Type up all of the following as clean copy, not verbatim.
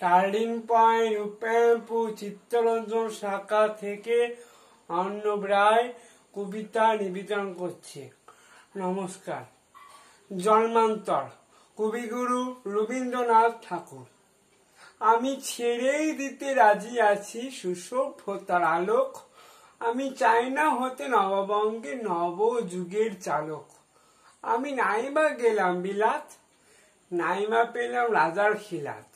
Turning point রূপায়ণপুর Chittaranjan শাখা থেকে অর্ণব রায় কবিতা নিবেদন করছে। নমস্কার। জন্মান্তর, কবিগুরু রবীন্দ্রনাথ ঠাকুর। আমি ছেড়েই দিতে রাজি আছি সুসভ্যতার আলোক, আমি চাই না হতে নববঙ্গে নব যুগের চালক। আমি নাইবা গেলাম বিলাত, নাইবা পেলাম রাজার খিলাত,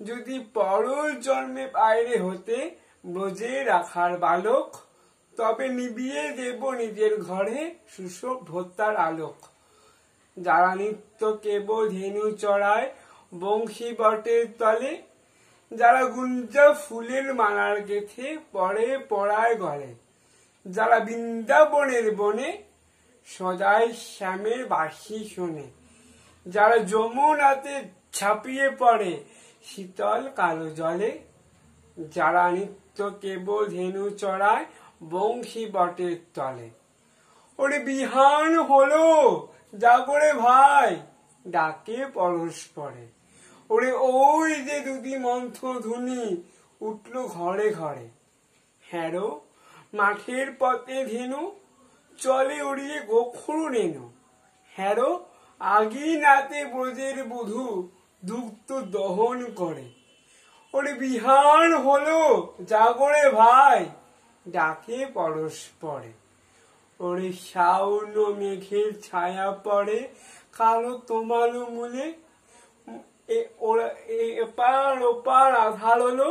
যদি পরর জন্মে বাইরে হতে ব্রজে রাখার বালক, তবে নিবিয়ে দেব নিজের ঘরে সুসভ্যতার আলোক। যারা নিত্য কেবল ধেনু চড়ায় বংশী বটের তলে, যারা গুঞ্জা ফুলের মালার গেথে পরে পড়ায় গলে, যারা বৃন্দাবনের বনে সদাই শ্যামের বাঁশি শোনে, যারা যমুনাতে ঝাঁপিয়ে পড়ে শীতল কালো জলে, যারা নিত্য কেবল ধেনু চড়ায় বংশী বটের তলে। ওরে বিহান হলো জাগরে ভাই, ডাকে পরস্পরে। ওরে ওই যে দুটি মন্থ ধুনি উঠল ঘরে ঘরে। হ্যারো মাঠের পথে ধেনু চলে উড়িয়ে গোখরু নেনু। হ্যারো আগি নাতে ব্রজের বধূ দুগ্ধ দহন করে। ওরে বিহান হলো জাগরে ভাই, ডাকে পরস্পরে। ওরে শাওন মেঘের ছায়া পড়ে কালো তোমালু মূলে, এপার ওপার আধার হলো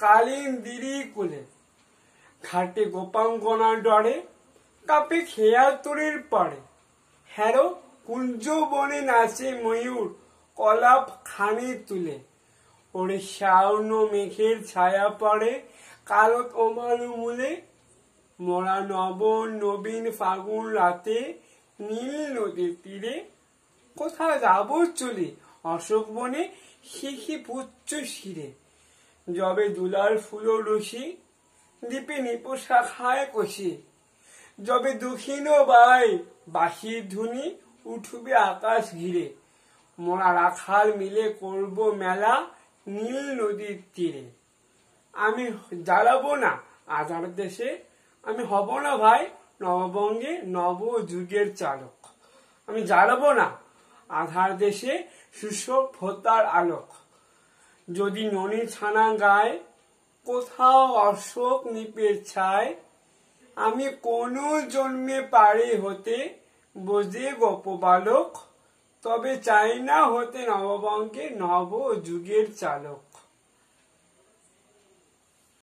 কালীন দিরি কুলে। ঘাটে গোপাঙ্গনা ডরে কাপে খেয়া তোরের পরে। হ্যারো কুঞ্জ বনে নাচে ময়ূর কলাপ খানে তুলে। ওরে শাওন মেঘের ছায়া পড়ে কালো তোমালু মূলে, মোরা নবীন ফাগুন রাতে নীল নদীর তীরে। কোথা যাব চলে অশোক বনে শিখি পুচ্ছ শিরে। যবে দুলার ফুল রশি দ্বীপে নিপো শাখায় কষি, যবে দক্ষিণ বাই বাঁশির ধুনি উঠবে আকাশ ঘিরে। মোরা রাখাল মিলে করব মেলা নীল নদীর তীরে। আমি জ্বালাবো না আধার দেশে, আমি হব না ভাই নববঙ্গে নব যুগের চালক। আমি জ্বালাবো না আধার দেশে সুসভ্যতার আলোক। যদি ননি ছানা গায় কোথাও অশোক নিপের ছায়, আমি কোনো জন্মে পারে হতে বোঝে গোপ বালক, তবে চাই না হতে নববঙ্গে নব যুগের চালক।